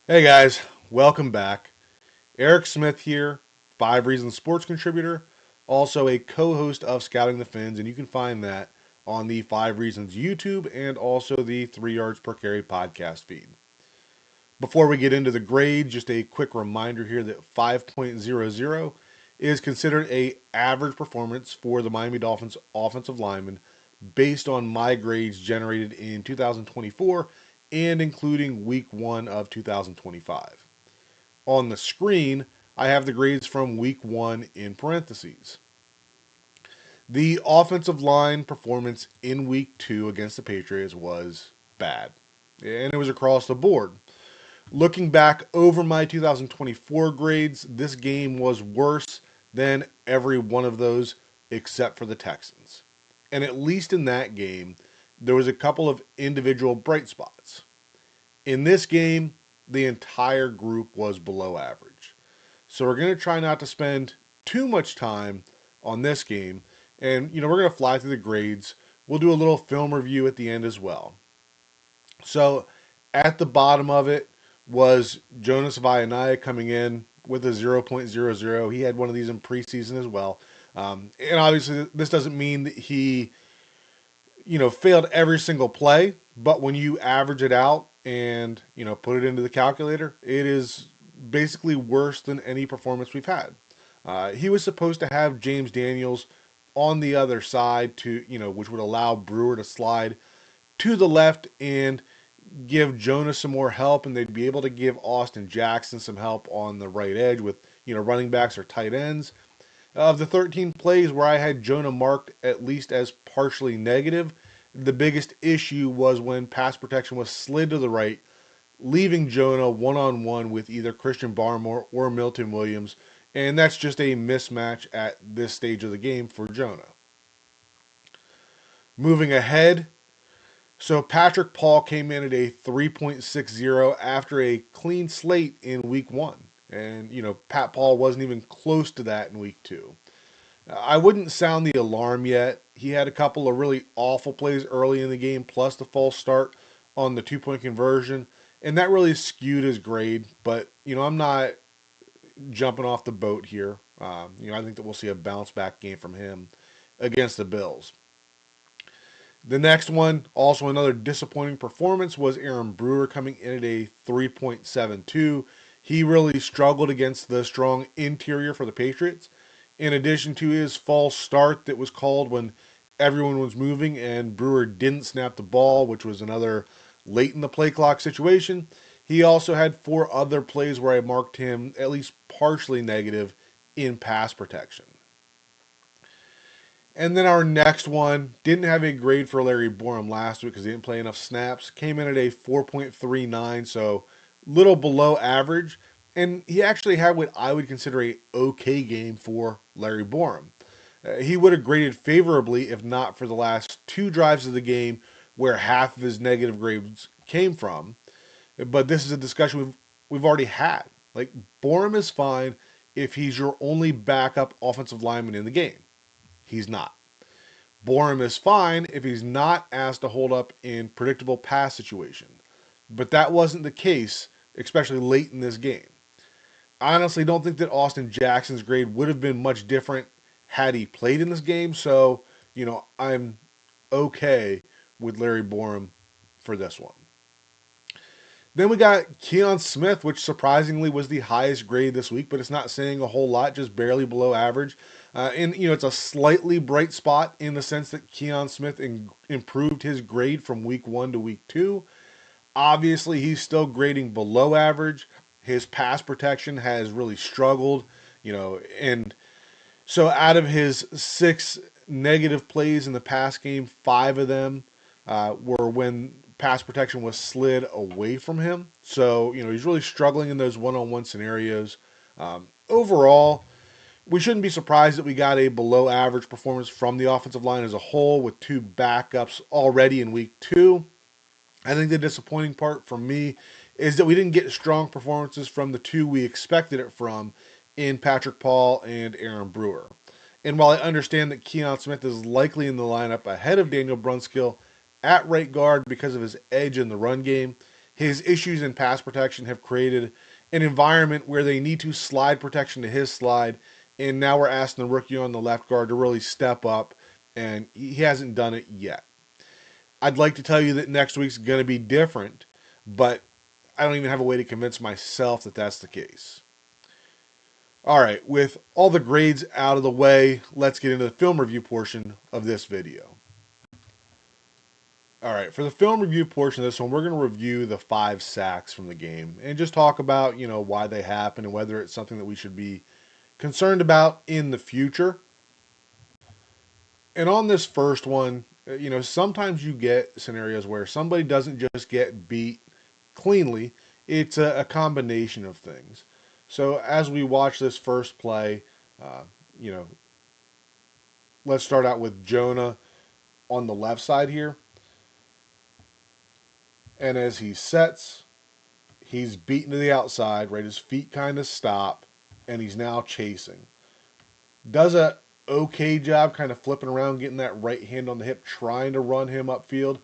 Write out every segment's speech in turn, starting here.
Hey guys, welcome back. Eric Smith here, Five Reasons Sports contributor, also a co-host of Scouting the Fins, and you can find that on the Five Reasons YouTube and also the 3 Yards Per Carry podcast feed. Before we get into the grade, just a quick reminder here that 5.00 is considered a average performance for the Miami Dolphins offensive lineman based on my grades generated in 2024 and including week 1 of 2025. On the screen, I have the grades from week 1 in parentheses. The offensive line performance in week 2 against the Patriots was bad, and it was across the board. Looking back over my 2024 grades, this game was worse than every one of those except for the Texans. And at least in that game, there was a couple of individual bright spots. In this game, the entire group was below average. So we're going to try not to spend too much time on this game. And, we're going to fly through the grades. We'll do a little film review at the end as well. So at the bottom of it was Jonas Vayanaya coming in with a 0.00. He had one of these in preseason as well. And obviously, this doesn't mean that he, failed every single play, but when you average it out and, put it into the calculator, it is basically worse than any performance we've had. He was supposed to have James Daniels on the other side to, which would allow Brewer to slide to the left and give Jonas some more help, and they'd be able to give Austin Jackson some help on the right edge with, running backs or tight ends. Of the 13 plays where I had Jonah marked at least as partially negative, the biggest issue was when pass protection was slid to the right, leaving Jonah one-on-one with either Christian Barmore or Milton Williams, and that's just a mismatch at this stage of the game for Jonah. Moving ahead, so Patrick Paul came in at a 3.60 after a clean slate in week 1. And, Pat Paul wasn't even close to that in week 2. I wouldn't sound the alarm yet. He had a couple of really awful plays early in the game, plus the false start on the 2-point conversion, and that really skewed his grade. But, I'm not jumping off the boat here. I think that we'll see a bounce back game from him against the Bills. The next one, also another disappointing performance, was Aaron Brewer coming in at a 3.72. He really struggled against the strong interior for the Patriots. In addition to his false start that was called when everyone was moving and Brewer didn't snap the ball, which was another late in the play clock situation, he also had 4 other plays where I marked him at least partially negative in pass protection. And then our next one, didn't have a grade for Larry Borum last week because he didn't play enough snaps. Came in at a 4.39, so little below average. And he actually had what I would consider a okay game for Larry Borum. He would have graded favorably if not for the last 2 drives of the game where half of his negative grades came from. But this is a discussion we've already had. Like, Borum is fine if he's your only backup offensive lineman in the game. He's not. Borum is fine if he's not asked to hold up in predictable pass situation. But that wasn't the case, especially late in this game. I honestly don't think that Austin Jackson's grade would have been much different had he played in this game. So, I'm okay with Larry Borum for this one. Then we got Keon Smith, which surprisingly was the highest grade this week, but it's not saying a whole lot, just barely below average. And it's a slightly bright spot in the sense that Keon Smith improved his grade from week 1 to week 2. Obviously, he's still grading below average. His pass protection has really struggled, and so out of his 6 negative plays in the pass game, 5 of them were when pass protection was slid away from him. So, he's really struggling in those one-on-one scenarios. Overall, we shouldn't be surprised that we got a below average performance from the offensive line as a whole with 2 backups already in week 2. I think the disappointing part for me is that we didn't get strong performances from the 2 we expected it from in Patrick Paul and Aaron Brewer. And while I understand that Keon Smith is likely in the lineup ahead of Daniel Brunskill at right guard because of his edge in the run game, his issues in pass protection have created an environment where they need to slide protection to his slide, and now we're asking the rookie on the left guard to really step up, and he hasn't done it yet. I'd like to tell you that next week's going to be different, but I don't even have a way to convince myself that that's the case. All right, with all the grades out of the way, let's get into the film review portion of this video. All right, for the film review portion of this one, we're going to review the 5 sacks from the game and just talk about, why they happened and whether it's something that we should be concerned about in the future. And on this first one, sometimes you get scenarios where somebody doesn't just get beat cleanly, it's a combination of things. So as we watch this first play, uh, you know, let's start out with Jonah on the left side here. And as he sets, he's beaten to the outside, right? His feet kind of stop, and he's now chasing. Does a okay job kind of flipping around, getting that right hand on the hip, trying to run him upfield.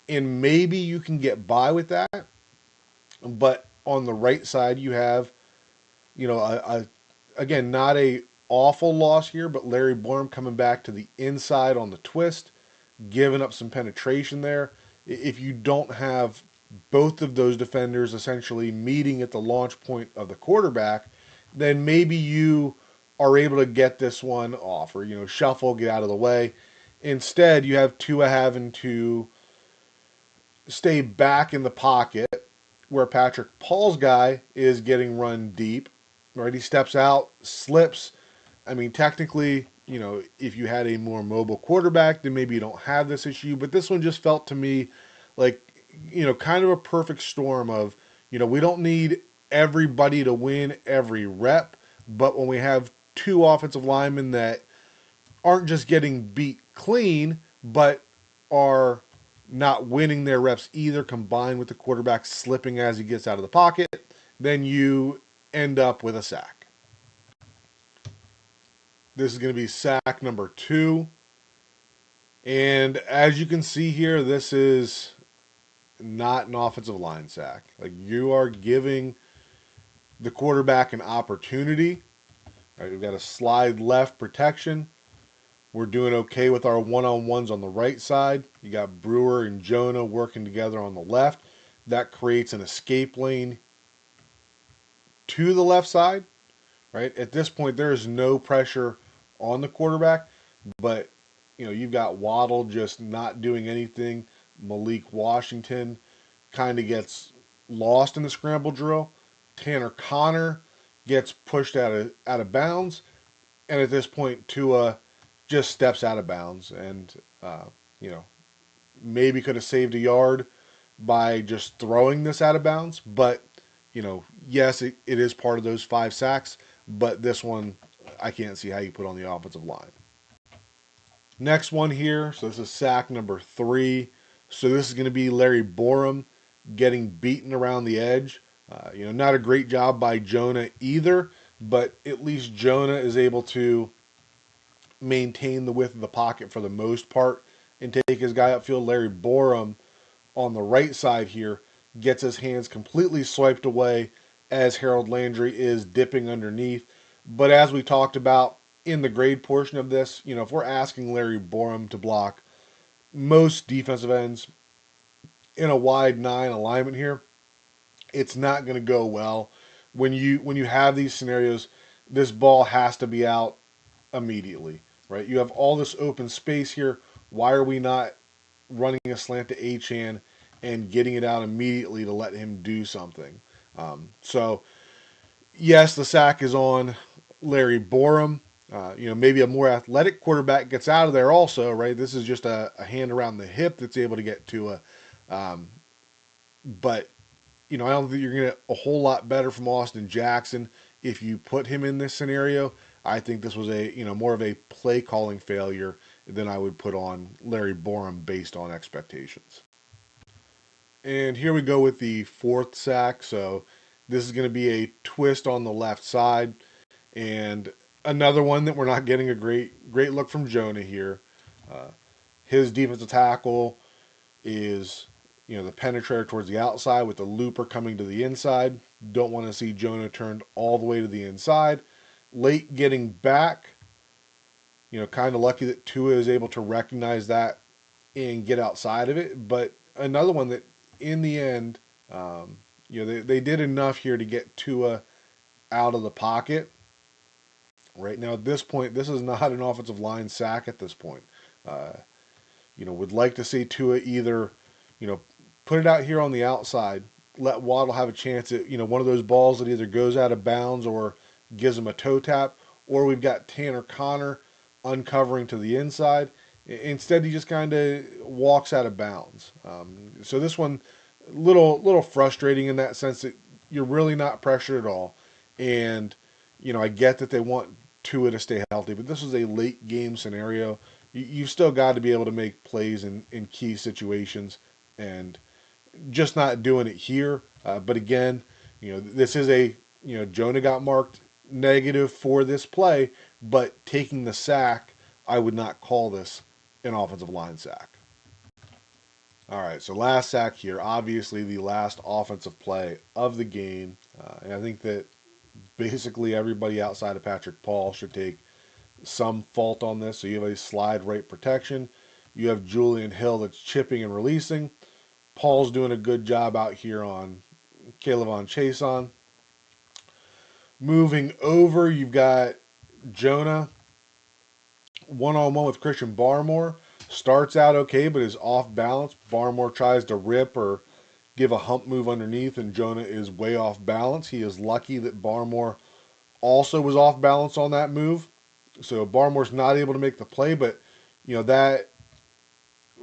And maybe you can get by with that. But on the right side, you have, again, not a awful loss here, but Larry Borum coming back to the inside on the twist, giving up some penetration there. If you don't have both of those defenders essentially meeting at the launch point of the quarterback, then maybe you are able to get this one off or, shuffle, get out of the way. Instead, you have Tua having to stay back in the pocket where Patrick Paul's guy is getting run deep. Right, he steps out, slips. I mean, technically, if you had a more mobile quarterback, then maybe you don't have this issue. But this one just felt to me like, kind of a perfect storm of, we don't need everybody to win every rep. But when we have 2 offensive linemen that aren't just getting beat clean, but are not winning their reps either, combined with the quarterback slipping as he gets out of the pocket, then you end up with a sack. This is going to be sack number 2. And as you can see here, this is not an offensive line sack. Like, you are giving the quarterback an opportunity. All right, we've got a slide left protection. We're doing okay with our one-on-ones on the right side. You got Brewer and Jonah working together on the left. That creates an escape lane to the left side, right? At this point, there is no pressure on the quarterback, but, you've got Waddle just not doing anything. Malik Washington kind of gets lost in the scramble drill. Tanner Connor gets pushed out of bounds, and at this point, Tua just steps out of bounds, and maybe could have saved a yard by just throwing this out of bounds. But yes, it is part of those 5 sacks, but this one I can't see how you put on the offensive line. Next one here, so this is sack number 3. So this is going to be Larry Borum getting beaten around the edge. Not a great job by Jonah either, but at least Jonah is able to maintain the width of the pocket for the most part and take his guy upfield. Larry Borum on the right side here gets his hands completely swiped away as Harold Landry is dipping underneath. But as we talked about in the grade portion of this, if we're asking Larry Borum to block most defensive ends in a wide 9 alignment here, it's not going to go well. When you have these scenarios, this ball has to be out immediately, right? You have all this open space here. Why are we not running a slant to Achane and getting it out immediately to let him do something? So, yes, the sack is on Larry Borum. Maybe a more athletic quarterback gets out of there also, right? This is just a hand around the hip that's able to get to a. But, I don't think you're going to get a whole lot better from Austin Jackson if you put him in this scenario. I think this was more of a play calling failure than I would put on Larry Borum based on expectations. And here we go with the 4th sack. So this is going to be a twist on the left side, and another one that we're not getting a great look from Jonah here. His defensive tackle is the penetrator towards the outside with the looper coming to the inside. Don't want to see Jonah turned all the way to the inside. Late getting back, kind of lucky that Tua is able to recognize that and get outside of it. But another one that in the end, they did enough here to get Tua out of the pocket. Right now, at this point, this is not an offensive line sack at this point. Uh, would like to see Tua either, put it out here on the outside, let Waddle have a chance at, one of those balls that either goes out of bounds or gives him a toe tap, or we've got Tanner Connor uncovering to the inside. Instead, he just kind of walks out of bounds. So this one, little frustrating in that sense that you're really not pressured at all. And, I get that they want Tua to stay healthy, but this is a late game scenario. You've still got to be able to make plays in key situations, and just not doing it here. But again, this is Jonah got marked negative for this play, but taking the sack, I would not call this an offensive line sack. All right, so last sack here, obviously the last offensive play of the game. And I think that basically everybody outside of Patrick Paul should take some fault on this. So you have a slide right protection. You have Julian Hill that's chipping and releasing. Paul's doing a good job out here on Caleb Chason. Moving over, you've got Jonah one-on-one with Christian Barmore. Starts out okay, but is off balance. Barmore tries to rip or give a hump move underneath, and Jonah is way off balance. He is lucky that Barmore also was off balance on that move. So Barmore's not able to make the play, but that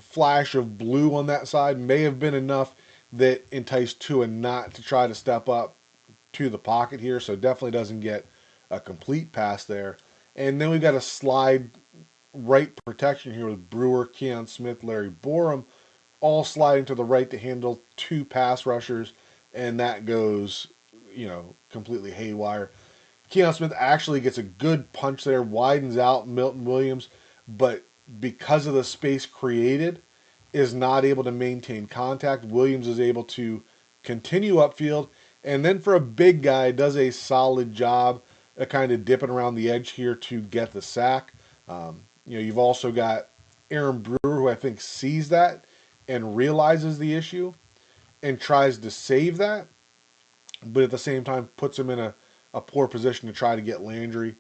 flash of blue on that side may have been enough that enticed Tua not to try to step up to the pocket here. So definitely doesn't get a complete pass there. And then we've got a slide right protection here with Brewer, Keon Smith, Larry Borum, all sliding to the right to handle two pass rushers, and that goes, completely haywire. Keon Smith actually gets a good punch there, widens out Milton Williams, but because of the space created, is not able to maintain contact. Williams is able to continue upfield, and then for a big guy, does a solid job of kind of dipping around the edge here to get the sack. You've also got Aaron Brewer, who I think sees that and realizes the issue and tries to save that, but at the same time puts him in a poor position to try to get Landry.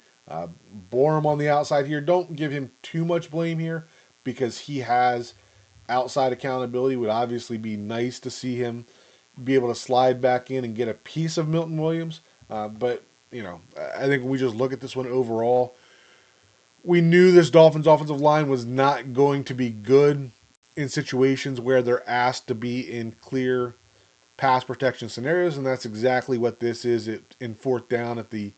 Borum on the outside here. Don't give him too much blame here because he has outside accountability. Would obviously be nice to see him be able to slide back in and get a piece of Milton Williams. But, I think when we just look at this one overall, we knew this Dolphins offensive line was not going to be good in situations where they're asked to be in clear pass protection scenarios, and that's exactly what this is in fourth down at the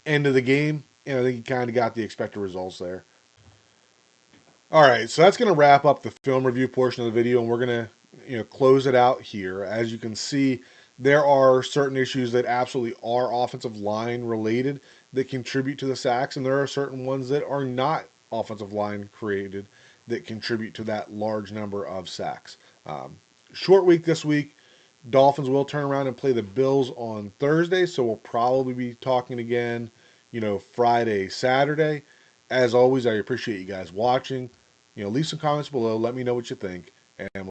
end of the game. And I think you kind of got the expected results there. All right, so that's going to wrap up the film review portion of the video, and we're going to close it out here. As you can see, there are certain issues that absolutely are offensive line related that contribute to the sacks, and there are certain ones that are not offensive line created that contribute to that large number of sacks. Short week this week. Dolphins will turn around and play the Bills on Thursday, so we'll probably be talking again, Friday, Saturday. As always, I appreciate you guys watching. Leave some comments below. Let me know what you think, and